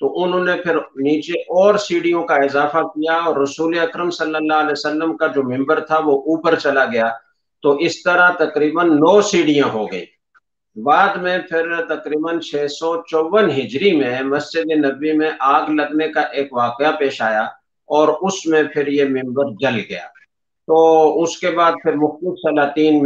تو انہوں نے پھر نیچے اور سیڑھیوں کا اضافہ کیا اور رسول اکرم صلی اللہ علیہ وسلم کا جو ممبر تھا وہ اوپر چلا گیا، تو اس طرح تقریباً 9 سیڑھیاں ہو گئی۔ بعد میں پھر تقریباً 654 ہجری میں مسجد نبوی میں آگ لگنے کا ایک واقعہ پیش آیا اور اس میں پھر یہ ممبر جل گیا۔ تو اس کے بعد پھر مختلف سلاطین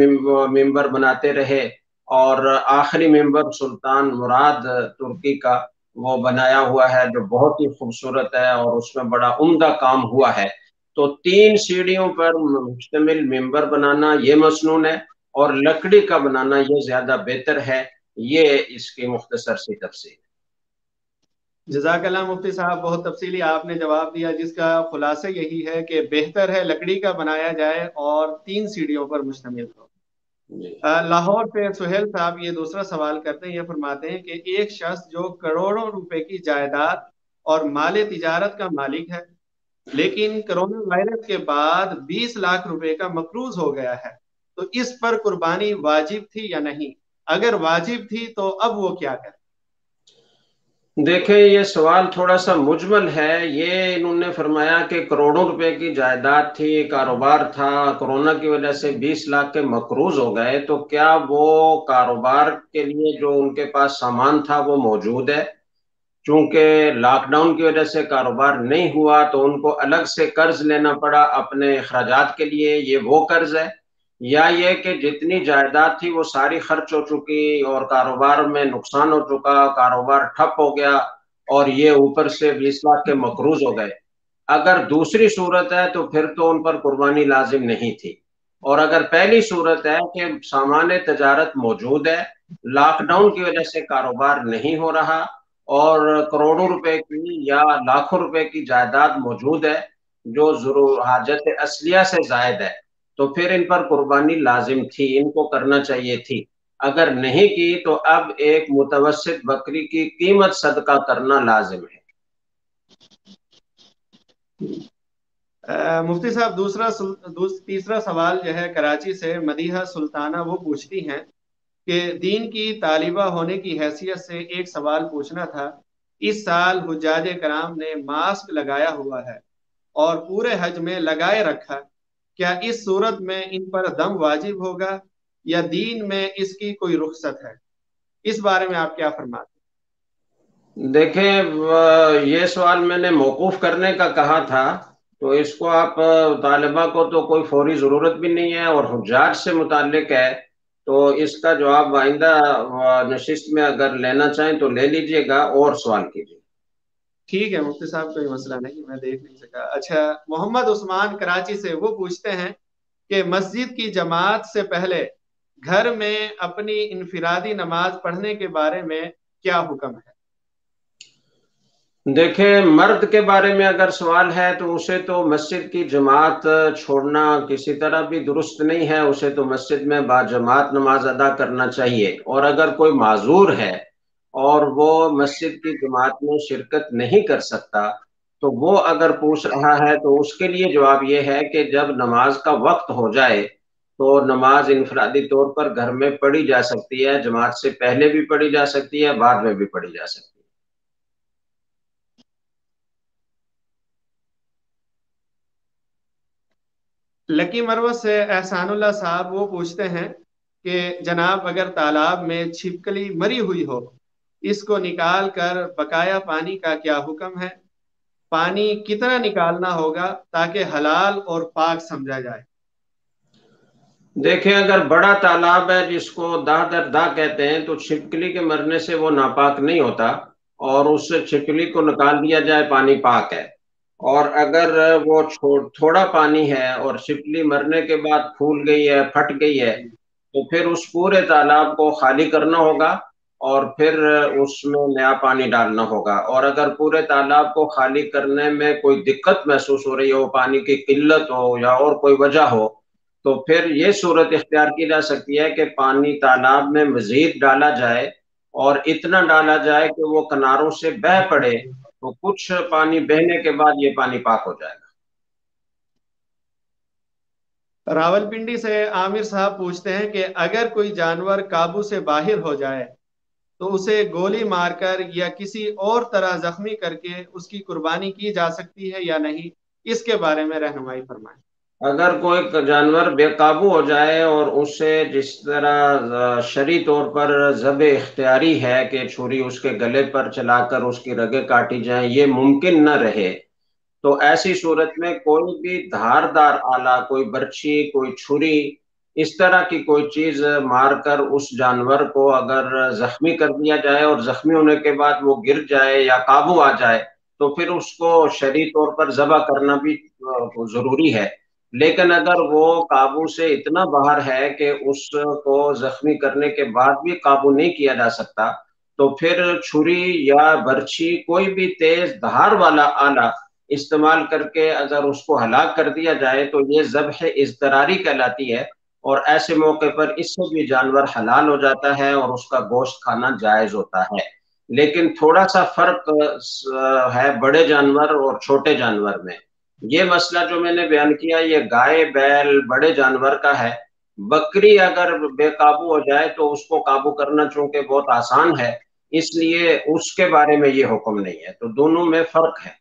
ممبر بناتے رہے اور آخری ممبر سلطان مراد ترکی کا وہ بنایا ہوا ہے، جو بہت ہی خوبصورت ہے اور اس میں بڑا عمدہ کام ہوا ہے۔ تو 3 سیڑھیوں پر مشتمل ممبر بنانا یہ مسنون ہے، اور لکڑی کا بنانا یہ زیادہ بہتر ہے۔ یہ اس کی مختصر سی تفصیل۔ جزاک اللہ مفتی صاحب، بہت تفصیلی آپ نے جواب دیا، جس کا خلاصہ یہی ہے کہ بہتر ہے لکڑی کا بنایا جائے اور 3 سیڑھیوں پر مشتمل ہو۔ لاہور سے سہیل صاحب یہ دوسرا سوال کرتے ہیں، یہ فرماتے ہیں کہ ایک شخص جو کروڑوں روپے کی جائیداد اور مال تجارت کا مالک ہے، لیکن کرونا وائرس کے بعد 20 لاکھ روپے کا مقروض ہو گیا ہے، تو اس پر قربانی واجب تھی یا نہیں؟ اگر واجب تھی تو اب وہ کیا کرے؟ دیکھیں، یہ سوال تھوڑا سا مجمل ہے۔ یہ انہوں نے فرمایا کہ کروڑوں روپے کی جائیداد تھی، کاروبار تھا، کرونا کی وجہ سے 20 لاکھ کے مقروض ہو گئے، تو کیا وہ کاروبار کے لیے جو ان کے پاس سامان تھا وہ موجود ہے؟ چونکہ لاک ڈاؤن کی وجہ سے کاروبار نہیں ہوا تو ان کو الگ سے قرض لینا پڑا اپنے اخراجات کے لیے، یہ وہ قرض ہے؟ یا یہ کہ جتنی جائیداد تھی وہ ساری خرچ ہو چکی اور کاروبار میں نقصان ہو چکا، کاروبار ٹھپ ہو گیا اور یہ اوپر سے 20 لاکھ کے مقروض ہو گئے؟ اگر دوسری صورت ہے تو پھر تو ان پر قربانی لازم نہیں تھی، اور اگر پہلی صورت ہے کہ سامان تجارت موجود ہے، لاک ڈاؤن کی وجہ سے کاروبار نہیں ہو رہا اور کروڑوں روپے کی یا لاکھوں روپے کی جائیداد موجود ہے جو ضرور حاجت اصلیہ سے زائد ہے، تو پھر ان پر قربانی لازم تھی، ان کو کرنا چاہیے تھی۔ اگر نہیں کی تو اب ایک متوسط بکری کی قیمت صدقہ کرنا لازم ہے۔ مفتی صاحب، تیسرا سوال جو ہے کراچی سے مدیحہ سلطانہ، وہ پوچھتی ہیں کہ دین کی طالبہ ہونے کی حیثیت سے ایک سوال پوچھنا تھا۔ اس سال حجاج کرام نے ماسک لگایا ہوا ہے اور پورے حج میں لگائے رکھا، کیا اس صورت میں ان پر دم واجب ہوگا یا دین میں اس کی کوئی رخصت ہے؟ اس بارے میں آپ کیا فرماتے دیکھیں، یہ سوال میں نے موقوف کرنے کا کہا تھا، تو اس کو آپ طالبہ کو تو کوئی فوری ضرورت بھی نہیں ہے، اور حجاج سے متعلق ہے تو اس کا جواب آئندہ نشست میں اگر لینا چاہیں تو لے لیجئے گا اور سوال کیجیے۔ ٹھیک ہے مفتی صاحب، کوئی مسئلہ نہیں، میں دیکھ نہیں سکا۔ اچھا، محمد عثمان کراچی سے وہ پوچھتے ہیں کہ مسجد کی جماعت سے پہلے گھر میں اپنی انفرادی نماز پڑھنے کے بارے میں کیا حکم ہے؟ دیکھیں، مرد کے بارے میں اگر سوال ہے تو اسے تو مسجد کی جماعت چھوڑنا کسی طرح بھی درست نہیں ہے، اسے تو مسجد میں با جماعت نماز ادا کرنا چاہیے، اور اگر کوئی معذور ہے اور وہ مسجد کی جماعت میں شرکت نہیں کر سکتا تو وہ اگر پوچھ رہا ہے تو اس کے لیے جواب یہ ہے کہ جب نماز کا وقت ہو جائے تو نماز انفرادی طور پر گھر میں پڑھی جا سکتی ہے، جماعت سے پہلے بھی پڑھی جا سکتی ہے، بعد میں بھی پڑھی جا سکتی ہے۔ لکی مروت سے احسان اللہ صاحب وہ پوچھتے ہیں کہ جناب، اگر تالاب میں چھپکلی مری ہوئی ہو، اس کو نکال کر بقایا پانی کا کیا حکم ہے؟ پانی کتنا نکالنا ہوگا تاکہ حلال اور پاک سمجھا جائے؟ دیکھیں، اگر بڑا تالاب ہے جس کو داہ در داہ کہتے ہیں تو چھپکلی کے مرنے سے وہ ناپاک نہیں ہوتا، اور اس سے چھپکلی کو نکال دیا جائے، پانی پاک ہے۔ اور اگر وہ تھوڑا پانی ہے اور چھپکلی مرنے کے بعد پھول گئی ہے، پھٹ گئی ہے، تو پھر اس پورے تالاب کو خالی کرنا ہوگا اور پھر اس میں نیا پانی ڈالنا ہوگا۔ اور اگر پورے تالاب کو خالی کرنے میں کوئی دقت محسوس ہو رہی ہو، پانی کی قلت ہو یا اور کوئی وجہ ہو، تو پھر یہ صورت اختیار کی جا سکتی ہے کہ پانی تالاب میں مزید ڈالا جائے، اور اتنا ڈالا جائے کہ وہ کناروں سے بہہ پڑے، تو کچھ پانی بہنے کے بعد یہ پانی پاک ہو جائے گا۔ راول پنڈی سے عامر صاحب پوچھتے ہیں کہ اگر کوئی جانور قابو سے باہر ہو جائے تو اسے گولی مار کر یا کسی اور طرح زخمی کر کے اس کی قربانی کی جا سکتی ہے یا نہیں؟ اس کے بارے میں رہنمائی فرمائیں۔ اگر کوئی جانور بے قابو ہو جائے اور اسے جس طرح شرعی طور پر ذبح اختیاری ہے کہ چھری اس کے گلے پر چلا کر اس کی رگیں کاٹی جائیں، یہ ممکن نہ رہے، تو ایسی صورت میں کوئی بھی دھاردار آلہ، کوئی برچھی، کوئی چھری، اس طرح کی کوئی چیز مار کر اس جانور کو اگر زخمی کر دیا جائے اور زخمی ہونے کے بعد وہ گر جائے یا قابو آ جائے تو پھر اس کو شرعی طور پر ذبح کرنا بھی ضروری ہے۔ لیکن اگر وہ قابو سے اتنا باہر ہے کہ اس کو زخمی کرنے کے بعد بھی قابو نہیں کیا جا سکتا، تو پھر چھری یا برچھی، کوئی بھی تیز دھار والا آلہ استعمال کر کے اگر اس کو ہلاک کر دیا جائے تو یہ ذبح اضطراری کہلاتی ہے، اور ایسے موقع پر اس سے بھی جانور حلال ہو جاتا ہے اور اس کا گوشت کھانا جائز ہوتا ہے۔ لیکن تھوڑا سا فرق ہے بڑے جانور اور چھوٹے جانور میں۔ یہ مسئلہ جو میں نے بیان کیا یہ گائے، بیل، بڑے جانور کا ہے۔ بکری اگر بے قابو ہو جائے تو اس کو قابو کرنا چونکہ بہت آسان ہے، اس لیے اس کے بارے میں یہ حکم نہیں ہے، تو دونوں میں فرق ہے۔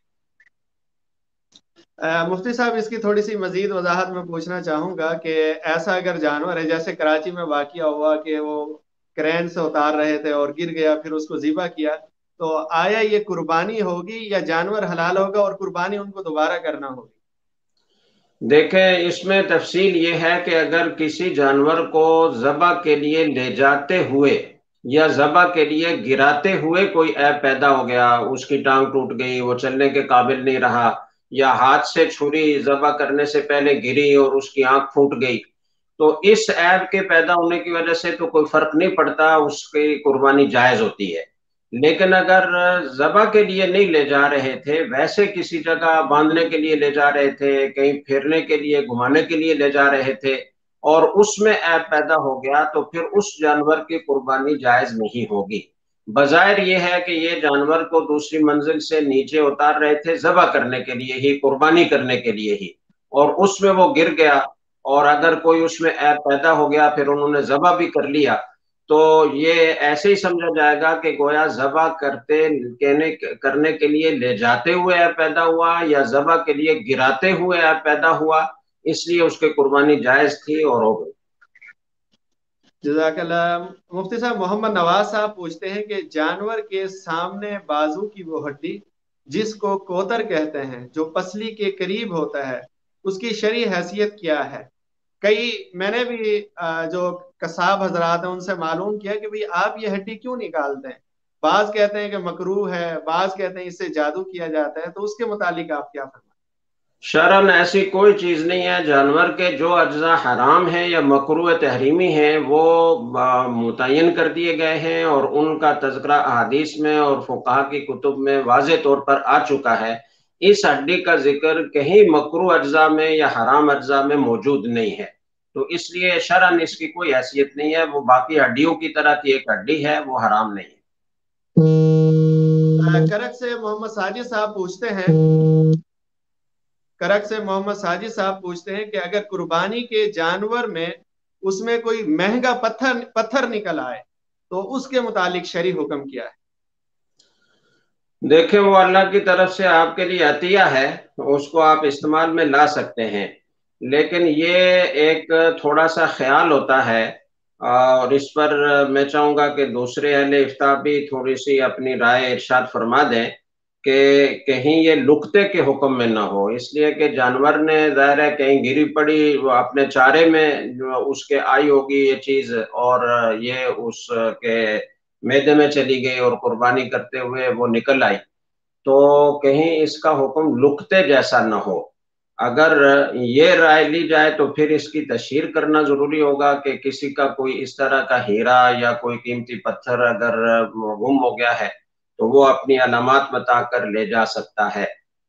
مفتی صاحب، اس کی تھوڑی سی مزید وضاحت میں پوچھنا چاہوں گا کہ ایسا اگر جانور ہے، جیسے کراچی میں واقعہ ہوا کہ وہ کرین سے اتار رہے تھے اور گر گیا، پھر اس کو ذبح کیا، تو آیا یہ قربانی ہوگی یا جانور حلال ہوگا اور قربانی ان کو دوبارہ کرنا ہوگی؟ دیکھیں، اس میں تفصیل یہ ہے کہ اگر کسی جانور کو ذبح کے لیے لے جاتے ہوئے یا ذبح کے لیے گراتے ہوئے کوئی عیب پیدا ہو گیا، اس کی ٹانگ ٹوٹ گئی، وہ چلنے کے قابل نہیں رہا، یا ہاتھ سے چھری ذبح کرنے سے پہلے گری اور اس کی آنکھ پھوٹ گئی، تو اس عیب کے پیدا ہونے کی وجہ سے تو کوئی فرق نہیں پڑتا، اس کی قربانی جائز ہوتی ہے۔ لیکن اگر ذبح کے لیے نہیں لے جا رہے تھے، ویسے کسی جگہ باندھنے کے لیے لے جا رہے تھے، کہیں پھیرنے کے لیے، گھمانے کے لیے لے جا رہے تھے، اور اس میں عیب پیدا ہو گیا تو پھر اس جانور کی قربانی جائز نہیں ہوگی۔ بظاہر یہ ہے کہ یہ جانور کو دوسری منزل سے نیچے اتار رہے تھے ذبح کرنے کے لیے ہی، قربانی کرنے کے لیے ہی، اور اس میں وہ گر گیا، اور اگر کوئی اس میں عیب پیدا ہو گیا پھر انہوں نے ذبح بھی کر لیا، تو یہ ایسے ہی سمجھا جائے گا کہ گویا ذبح کرنے کے لیے لے جاتے ہوئے عیب پیدا ہوا یا ذبح کے لیے گراتے ہوئے عیب پیدا ہوا، اس لیے اس کی قربانی جائز تھی اور ہو گئی۔ جزاک اللہ۔ مفتی صاحب، محمد نواز صاحب پوچھتے ہیں کہ جانور کے سامنے بازو کی وہ ہڈی جس کو کوتر کہتے ہیں، جو پسلی کے قریب ہوتا ہے، اس کی شرعی حیثیت کیا ہے؟ میں نے بھی جو قصاب حضرات ہیں ان سے معلوم کیا کہ آپ یہ ہڈی کیوں نکالتے ہیں؟ بعض کہتے ہیں کہ مکروہ ہے، بعض کہتے ہیں اس سے جادو کیا جاتا ہے، تو اس کے متعلق آپ کیا فرمائیں؟ شرعاً ایسی کوئی چیز نہیں ہے، جانور کے جو اجزاء حرام ہیں یا مکروہ تحریمی ہیں وہ متعین کر دیے گئے ہیں، اور ان کا تذکرہ احادیث میں اور فقہا کی کتب میں واضح طور پر آ چکا ہے۔ اس ہڈی کا ذکر کہیں مکروہ اجزاء میں یا حرام اجزاء میں موجود نہیں ہے، تو اس لیے شرعاً اس کی کوئی حیثیت نہیں ہے، وہ باقی ہڈیوں کی طرح کی ایک ہڈی ہے، وہ حرام نہیں ہے۔ کرک سے محمد ساجد صاحب پوچھتے ہیں کہ اگر قربانی کے جانور میں اس میں کوئی مہنگا پتھر نکل آئے تو اس کے متعلق شرعی حکم کیا ہے؟ دیکھیں، وہ اللہ کی طرف سے آپ کے لیے عطیہ ہے، اس کو آپ استعمال میں لا سکتے ہیں، لیکن یہ ایک تھوڑا سا خیال ہوتا ہے، اور اس پر میں چاہوں گا کہ دوسرے اہل افتاء بھی تھوڑی سی اپنی رائے ارشاد فرما دیں کہ کہیں یہ لقطے کے حکم میں نہ ہو، اس لیے کہ جانور نے ظاہر ہے کہیں گری پڑی، وہ اپنے چارے میں اس کے آئی ہوگی یہ چیز، اور یہ اس کے میدے میں چلی گئی اور قربانی کرتے ہوئے وہ نکل آئی، تو کہیں اس کا حکم لقطے جیسا نہ ہو۔ اگر یہ رائے لی جائے تو پھر اس کی تشہیر کرنا ضروری ہوگا کہ کسی کا کوئی اس طرح کا ہیرا یا کوئی قیمتی پتھر اگر گم ہو گیا ہے تو وہ اپنی علامات بتا کر لے جا سکتا ہے،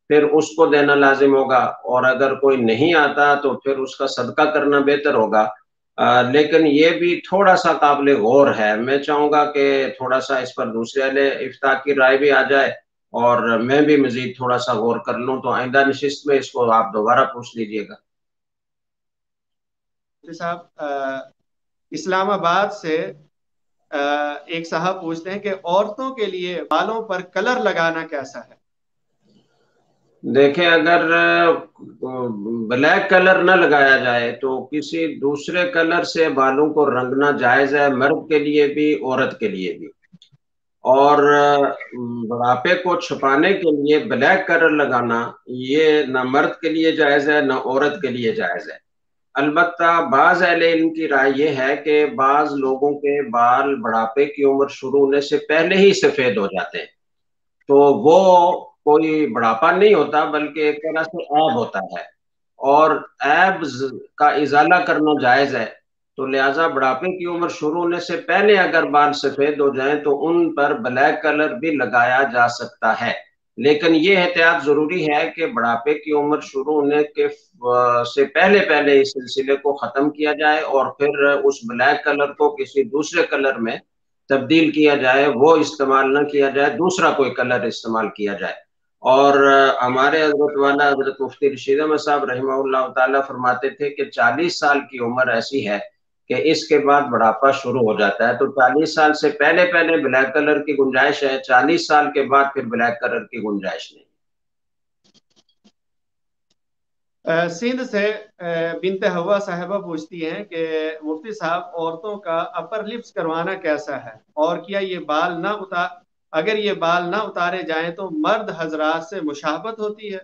پھر اس کو دینا لازم ہوگا، اور اگر کوئی نہیں آتا تو پھر اس کا صدقہ کرنا بہتر ہوگا۔ لیکن یہ بھی تھوڑا سا قابل غور ہے، میں چاہوں گا کہ تھوڑا سا اس پر دوسرے اہل افتاء کی رائے بھی آ جائے اور میں بھی مزید تھوڑا سا غور کر لوں، تو آئندہ نشست میں اس کو آپ دوبارہ پوچھ لیجئے گا۔ صاحب، اسلام آباد سے ایک صاحب پوچھتے ہیں کہ عورتوں کے لیے بالوں پر کلر لگانا کیسا ہے؟ دیکھیں، اگر بلیک کلر نہ لگایا جائے تو کسی دوسرے کلر سے بالوں کو رنگنا جائز ہے، مرد کے لیے بھی عورت کے لیے بھی۔ اور بڑھاپے کو چھپانے کے لیے بلیک کلر لگانا یہ نہ مرد کے لیے جائز ہے نہ عورت کے لیے جائز ہے۔ البتہ بعض اہل علم کی رائے یہ ہے کہ بعض لوگوں کے بال بڑھاپے کی عمر شروع ہونے سے پہلے ہی سفید ہو جاتے ہیں، تو وہ کوئی بڑھاپا نہیں ہوتا بلکہ ایک طرح سے عیب ہوتا ہے، اور عیب کا ازالہ کرنا جائز ہے۔ تو لہٰذا بڑھاپے کی عمر شروع ہونے سے پہلے اگر بال سفید ہو جائیں تو ان پر بلیک کلر بھی لگایا جا سکتا ہے، لیکن یہ احتیاط ضروری ہے کہ بڑھاپے کی عمر شروع ہونے کے سے پہلے پہلے اس سلسلے کو ختم کیا جائے اور پھر اس بلیک کلر کو کسی دوسرے کلر میں تبدیل کیا جائے، وہ استعمال نہ کیا جائے، دوسرا کوئی کلر استعمال کیا جائے۔ اور ہمارے حضرت والا حضرت مفتی رشید احمد صاحب رحمہ اللہ تعالیٰ فرماتے تھے کہ 40 سال کی عمر ایسی ہے کہ اس کے بعد بڑھاپا شروع ہو جاتا ہے، تو 40 سال سے پہلے پہلے بلیک کلر کی گنجائش ہے، 40 سال کے بعد پھر بلیک کلر کی گنجائش نہیں۔ سندھ سے بنت ہوا صاحبہ پوچھتی ہیں کہ مفتی صاحب عورتوں کا اپر لپس کروانا کیسا ہے، اور کیا یہ بال نہ اگر یہ بال نہ اتارے جائیں تو مرد حضرات سے مشابہت ہوتی ہے؟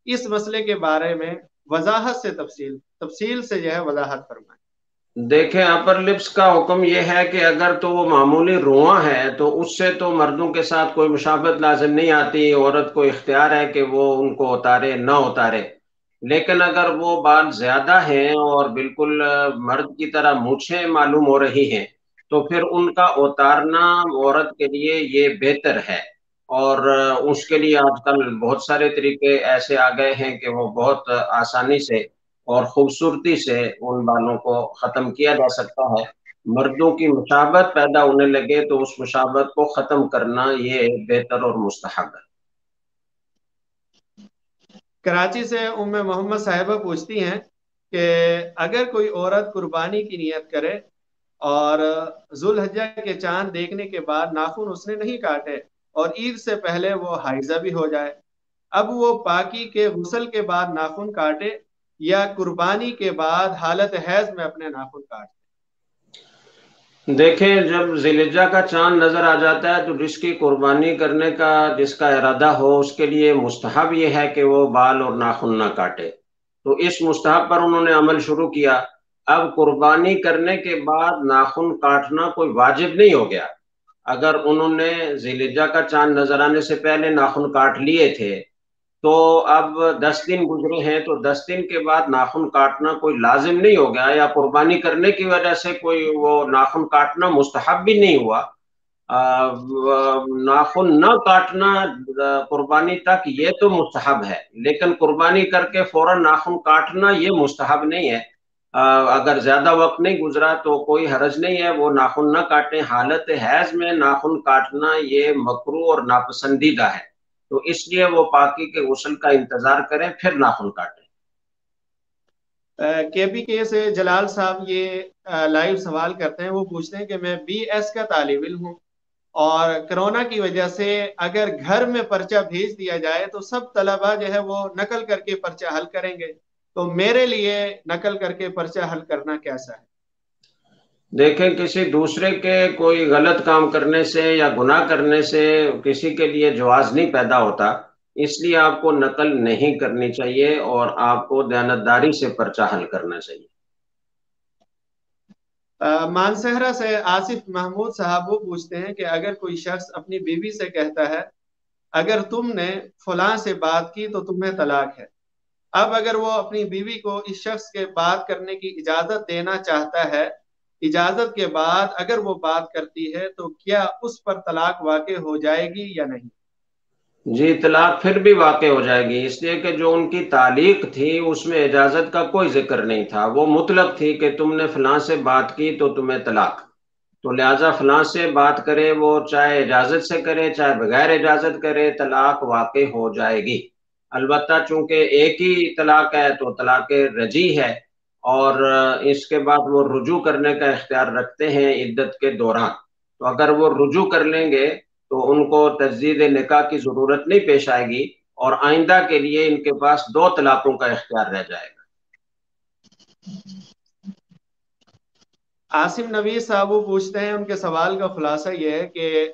اس مسئلے کے بارے میں وضاحت سے تفصیل سے جو ہے وضاحت فرمائیں۔ دیکھیں، اپر لپس کا حکم یہ ہے کہ اگر تو وہ معمولی رواں ہے تو اس سے تو مردوں کے ساتھ کوئی مشابہت لازم نہیں آتی، عورت کو اختیار ہے کہ وہ ان کو اتارے نہ اتارے۔ لیکن اگر وہ بال زیادہ ہیں اور بالکل مرد کی طرح مونچھیں معلوم ہو رہی ہیں تو پھر ان کا اتارنا عورت کے لیے یہ بہتر ہے، اور اس کے لیے آج کل بہت سارے طریقے ایسے آ گئے ہیں کہ وہ بہت آسانی سے اور خوبصورتی سے ان بالوں کو ختم کیا جا سکتا ہے۔ مردوں کی مشابہت پیدا ہونے لگے تو اس مشابہت کو ختم کرنا یہ بہتر اور مستحب ہے۔ کراچی سے ام محمد صاحبہ پوچھتی ہیں کہ اگر کوئی عورت قربانی کی نیت کرے اور ذوالحجہ کے چاند دیکھنے کے بعد ناخن اس نے نہیں کاٹے اور عید سے پہلے وہ حائضہ بھی ہو جائے، اب وہ پاکی کے غسل کے بعد ناخن کاٹے یا قربانی کے بعد حالت حیض میں اپنے ناخن کاٹے؟ دیکھیں، جب ذی الحجہ کا چاند نظر آ جاتا ہے تو جس کی قربانی کرنے کا جس کا ارادہ ہو اس کے لیے مستحب یہ ہے کہ وہ بال اور ناخن نہ کاٹے، تو اس مستحب پر انہوں نے عمل شروع کیا۔ اب قربانی کرنے کے بعد ناخن کاٹنا کوئی واجب نہیں ہو گیا۔ اگر انہوں نے ذی الحجہ کا چاند نظر آنے سے پہلے ناخن کاٹ لیے تھے تو اب 10 دن گزرے ہیں تو 10 دن کے بعد ناخن کاٹنا کوئی لازم نہیں ہو گیا، یا قربانی کرنے کی وجہ سے کوئی وہ ناخن کاٹنا مستحب بھی نہیں ہوا۔ ناخن نہ کاٹنا قربانی تک یہ تو مستحب ہے، لیکن قربانی کر کے فوراً ناخن کاٹنا یہ مستحب نہیں ہے۔ اگر زیادہ وقت نہیں گزرا تو کوئی حرج نہیں ہے، وہ ناخن نہ کاٹیں۔ حالت حیض میں ناخن کاٹنا یہ مکروہ اور ناپسندیدہ ہے، تو اس لیے وہ پاکی کے غسل کا انتظار کریں پھر ناخن کاٹیں۔ کے بی کے سے جلال صاحب یہ لائیو سوال کرتے ہیں، وہ پوچھتے ہیں کہ میں بی ایس کا طالب علم ہوں اور کرونا کی وجہ سے اگر گھر میں پرچہ بھیج دیا جائے تو سب طلبہ جو ہے وہ نقل کر کے پرچہ حل کریں گے، تو میرے لیے نقل کر کے پرچہ حل کرنا کیسا ہے؟ دیکھیں، کسی دوسرے کے کوئی غلط کام کرنے سے یا گناہ کرنے سے کسی کے لیے جواز نہیں پیدا ہوتا، اس لیے آپ کو نقل نہیں کرنی چاہیے اور آپ کو دیانتداری سے پرچہ حل کرنا چاہیے۔ مانسہرہ سے آصف محمود صاحب وہ پوچھتے ہیں کہ اگر کوئی شخص اپنی بیوی سے کہتا ہے اگر تم نے فلاں سے بات کی تو تمہیں طلاق ہے، اب اگر وہ اپنی بیوی کو اس شخص کے بات کرنے کی اجازت دینا چاہتا ہے، اجازت کے بعد اگر وہ بات کرتی ہے تو کیا اس پر طلاق واقع ہو جائے گی یا نہیں؟ جی، طلاق پھر بھی واقع ہو جائے گی، اس لیے کہ جو ان کی تعلیق تھی اس میں اجازت کا کوئی ذکر نہیں تھا، وہ مطلق تھی کہ تم نے فلاں سے بات کی تو تمہیں طلاق، تو لہٰذا فلاں سے بات کرے، وہ چاہے اجازت سے کرے چاہے بغیر اجازت کرے، طلاق واقع ہو جائے گی۔ البتہ چونکہ ایک ہی طلاق ہے تو طلاق رجعی ہے، اور اس کے بعد وہ رجوع کرنے کا اختیار رکھتے ہیں عدت کے دوران، تو اگر وہ رجوع کر لیں گے تو ان کو تجدید نکاح کی ضرورت نہیں پیش آئے گی، اور آئندہ کے لیے ان کے پاس 2 طلاقوں کا اختیار رہ جائے گا۔ عاصم نبی صاحب وہ پوچھتے ہیں، ان کے سوال کا خلاصہ یہ ہے کہ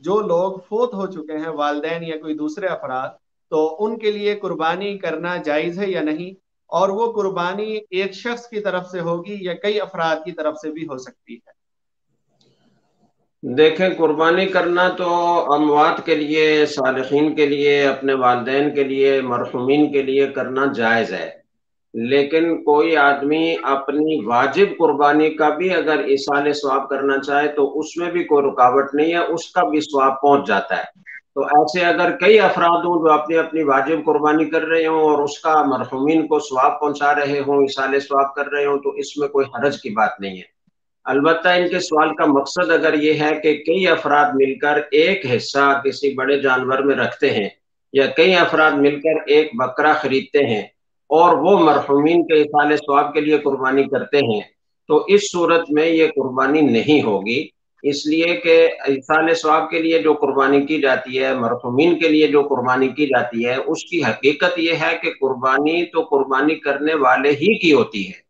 جو لوگ فوت ہو چکے ہیں، والدین یا کوئی دوسرے افراد، تو ان کے لیے قربانی کرنا جائز ہے یا نہیں، اور وہ قربانی ایک شخص کی طرف سے ہوگی یا کئی افراد کی طرف سے بھی ہو سکتی ہے؟ دیکھیں، قربانی کرنا تو اموات کے لیے، صالحین کے لیے، اپنے والدین کے لیے، مرحومین کے لیے کرنا جائز ہے، لیکن کوئی آدمی اپنی واجب قربانی کا بھی اگر ایصال ثواب کرنا چاہے تو اس میں بھی کوئی رکاوٹ نہیں ہے، اس کا بھی ثواب پہنچ جاتا ہے۔ تو ایسے اگر کئی افراد ہوں جو اپنی اپنی واجب قربانی کر رہے ہوں اور اس کا مرحومین کو ثواب پہنچا رہے ہوں، ایصال ثواب کر رہے ہوں، تو اس میں کوئی حرج کی بات نہیں ہے۔ البتہ ان کے سوال کا مقصد اگر یہ ہے کہ کئی افراد مل کر ایک حصہ کسی بڑے جانور میں رکھتے ہیں، یا کئی افراد مل کر ایک بکرا خریدتے ہیں اور وہ مرحومین کے ایصال ثواب کے لیے قربانی کرتے ہیں، تو اس صورت میں یہ قربانی نہیں ہوگی، اس لیے کہ ایصال ثواب کے لیے جو قربانی کی جاتی ہے، مرحومین کے لیے جو قربانی کی جاتی ہے، اس کی حقیقت یہ ہے کہ قربانی تو قربانی کرنے والے ہی کی ہوتی ہے،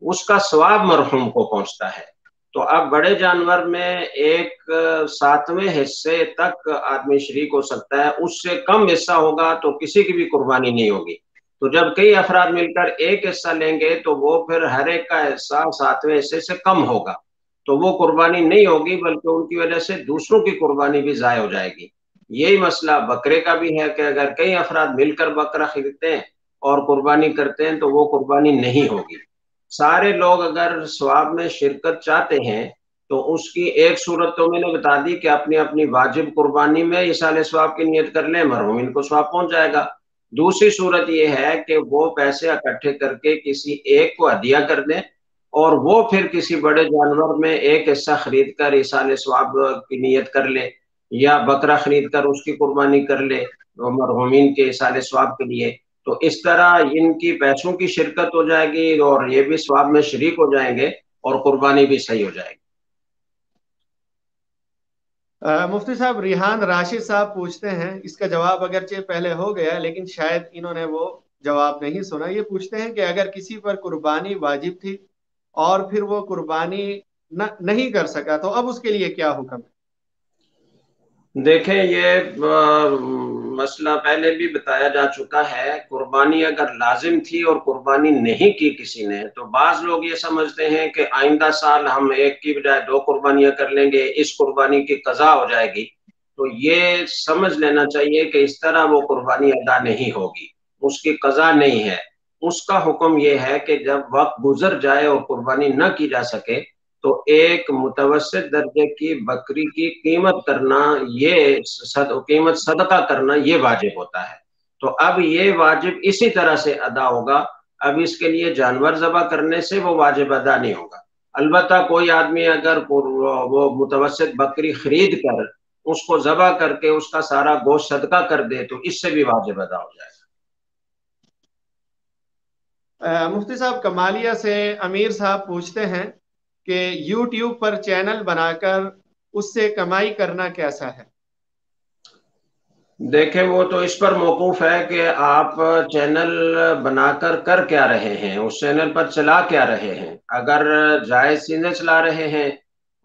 اس کا ثواب مرحوم کو پہنچتا ہے۔ تو اب بڑے جانور میں 1/7 حصے تک آدمی شریک ہو سکتا ہے، اس سے کم حصہ ہوگا تو کسی کی بھی قربانی نہیں ہوگی۔ تو جب کئی افراد مل کر ایک حصہ لیں گے تو وہ پھر ہر ایک کا حصہ 7ویں حصے سے کم ہوگا، تو وہ قربانی نہیں ہوگی، بلکہ ان کی وجہ سے دوسروں کی قربانی بھی ضائع ہو جائے گی۔ یہی مسئلہ بکرے کا بھی ہے کہ اگر کئی افراد مل کر بکرا خریدتے ہیں اور قربانی کرتے ہیں تو وہ قربانی نہیں ہوگی۔ سارے لوگ اگر ثواب میں شرکت چاہتے ہیں تو اس کی ایک صورت تو میں نے بتا دی کہ اپنی اپنی واجب قربانی میں ایصال ثواب کی نیت کر لیں، مرحومین کو ثواب پہنچ جائے گا۔ دوسری صورت یہ ہے کہ وہ پیسے اکٹھے کر کے کسی ایک کو ہدیہ کر دیں، اور وہ پھر کسی بڑے جانور میں ایک حصہ خرید کر ایصال ثواب کی نیت کر لے، یا بکرا خرید کر اس کی قربانی کر لے مرحومین کے ایصال ثواب کے لیے۔ تو اس طرح ان کی پیسوں کی شرکت ہو جائے گی اور یہ بھی ثواب میں شریک ہو جائیں گے، اور قربانی بھی صحیح ہو جائے گی۔ مفتی صاحب، ریحان راشد صاحب پوچھتے ہیں، اس کا جواب اگرچہ پہلے ہو گیا لیکن شاید انہوں نے وہ جواب نہیں سنا۔ یہ پوچھتے ہیں کہ اگر کسی پر قربانی واجب تھی اور پھر وہ قربانی نہیں کر سکا تو اب اس کے لیے کیا حکم ہے؟ دیکھیں، یہ مسئلہ پہلے بھی بتایا جا چکا ہے۔ قربانی اگر لازم تھی اور قربانی نہیں کی کسی نے، تو بعض لوگ یہ سمجھتے ہیں کہ آئندہ سال ہم ایک کی بجائے 2 قربانیاں کر لیں گے، اس قربانی کی قضا ہو جائے گی۔ تو یہ سمجھ لینا چاہیے کہ اس طرح وہ قربانی ادا نہیں ہوگی، اس کی قضا نہیں ہے۔ اس کا حکم یہ ہے کہ جب وقت گزر جائے اور قربانی نہ کی جا سکے تو ایک متوسط درجے کی بکری کی قیمت کرنا، یہ قیمت صدقہ کرنا، یہ واجب ہوتا ہے۔ تو اب یہ واجب اسی طرح سے ادا ہوگا، اب اس کے لیے جانور ذبح کرنے سے وہ واجب ادا نہیں ہوگا۔ البتہ کوئی آدمی اگر وہ متوسط بکری خرید کر اس کو ذبح کر کے اس کا سارا گوشت صدقہ کر دے تو اس سے بھی واجب ادا ہو جائے گا۔ مفتی صاحب، کمالیہ سے امیر صاحب پوچھتے ہیں کہ یوٹیوب پر چینل بنا کر اس سے کمائی کرنا کیسا ہے؟ دیکھیں، وہ تو اس پر موقوف ہے کہ آپ چینل بنا کر کیا رہے ہیں، اس چینل پر چلا کیا رہے ہیں۔ اگر جائز چیزیں چلا رہے ہیں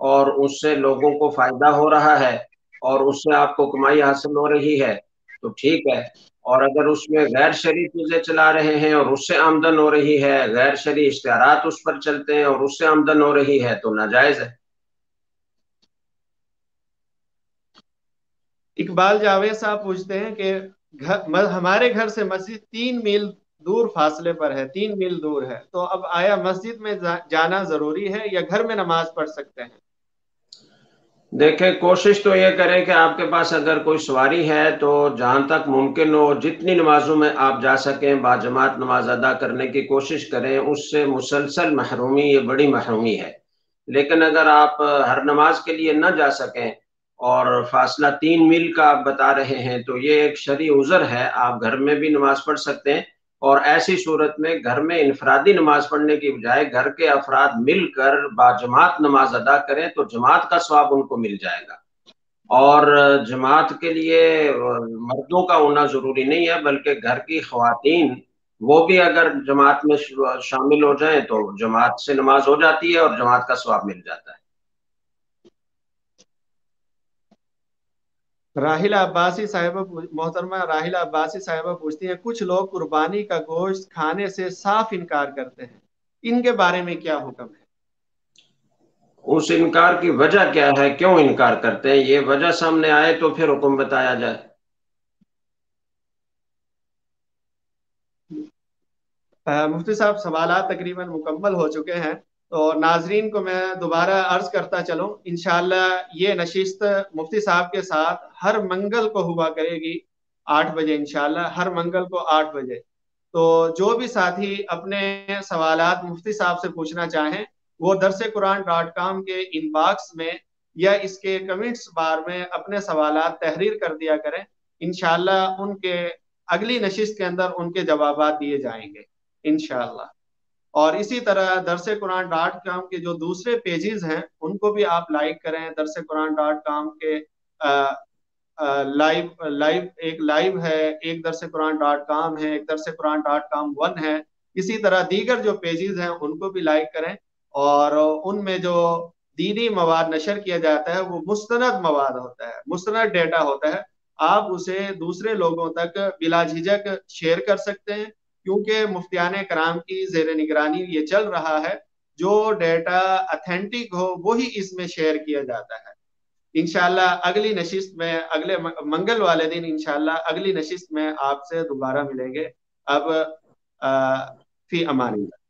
اور اس سے لوگوں کو فائدہ ہو رہا ہے اور اس سے آپ کو کمائی حاصل ہو رہی ہے تو ٹھیک ہے، اور اگر اس میں غیر شرعی چیزیں چلا رہے ہیں اور اس سے آمدن ہو رہی ہے، غیر شرعی اشتہارات اس پر چلتے ہیں اور اس سے آمدن ہو رہی ہے، تو ناجائز ہے۔ اقبال جاوید صاحب پوچھتے ہیں کہ ہمارے گھر سے مسجد 3 میل دور فاصلے پر ہے، 3 میل دور ہے، تو اب آیا مسجد میں جانا ضروری ہے یا گھر میں نماز پڑھ سکتے ہیں؟ دیکھیں، کوشش تو یہ کریں کہ آپ کے پاس اگر کوئی سواری ہے تو جہاں تک ممکن ہو جتنی نمازوں میں آپ جا سکیں باجماعت نماز ادا کرنے کی کوشش کریں، اس سے مسلسل محرومی، یہ بڑی محرومی ہے۔ لیکن اگر آپ ہر نماز کے لیے نہ جا سکیں اور فاصلہ 3 میل کا آپ بتا رہے ہیں تو یہ ایک شرعی عذر ہے، آپ گھر میں بھی نماز پڑھ سکتے ہیں، اور ایسی صورت میں گھر میں انفرادی نماز پڑھنے کی بجائے گھر کے افراد مل کر باجماعت نماز ادا کریں تو جماعت کا ثواب ان کو مل جائے گا. اور جماعت کے لیے مردوں کا ہونا ضروری نہیں ہے، بلکہ گھر کی خواتین وہ بھی اگر جماعت میں شامل ہو جائیں تو جماعت سے نماز ہو جاتی ہے اور جماعت کا ثواب مل جاتا ہے. راحلہ عباسی صاحبہ محترمہ راحلہ عباسی صاحبہ پوچھتی ہیں کچھ لوگ قربانی کا گوشت کھانے سے صاف انکار کرتے ہیں، ان کے بارے میں کیا حکم ہے؟ اس انکار کی وجہ کیا ہے، کیوں انکار کرتے ہیں، یہ وجہ سامنے آئے تو پھر حکم بتایا جائے. مفتی صاحب سوالات تقریباً مکمل ہو چکے ہیں، تو ناظرین کو میں دوبارہ عرض کرتا چلوں، انشاءاللہ یہ نشست مفتی صاحب کے ساتھ ہر منگل کو ہوا کرے گی 8 بجے، انشاءاللہ ہر منگل کو 8 بجے. تو جو بھی ساتھی اپنے سوالات مفتی صاحب سے پوچھنا چاہیں وہ درسقرآن.com کے ان باکس میں یا اس کے کمنٹس بار میں اپنے سوالات تحریر کر دیا کریں، انشاءاللہ ان کے اگلی نشست کے اندر ان کے جوابات دیے جائیں گے انشاءاللہ. اور اسی طرح درسقرآن.com کے جو دوسرے پیجز ہیں ان کو بھی آپ لائک کریں. درسقرآن.com کے ایک لائیو ہے، ایک درسقرآن.com ہے، ایک درسقرآن.com 1 ہے. اسی طرح دیگر جو پیجز ہیں ان کو بھی لائک کریں، اور ان میں جو دینی مواد نشر کیا جاتا ہے وہ مستند مواد ہوتا ہے، مستند ڈیٹا ہوتا ہے. آپ اسے دوسرے لوگوں تک بلا جھجک شیئر کر سکتے ہیں، کیونکہ مفتیان کرام کی زیر نگرانی یہ چل رہا ہے. جو ڈیٹا اتھینٹک ہو وہی اس میں شیئر کیا جاتا ہے. انشاءاللہ اگلی نشست میں اگلے منگل والے دن انشاءاللہ اگلی نشست میں آپ سے دوبارہ ملیں گے. اب فی امان اللہ.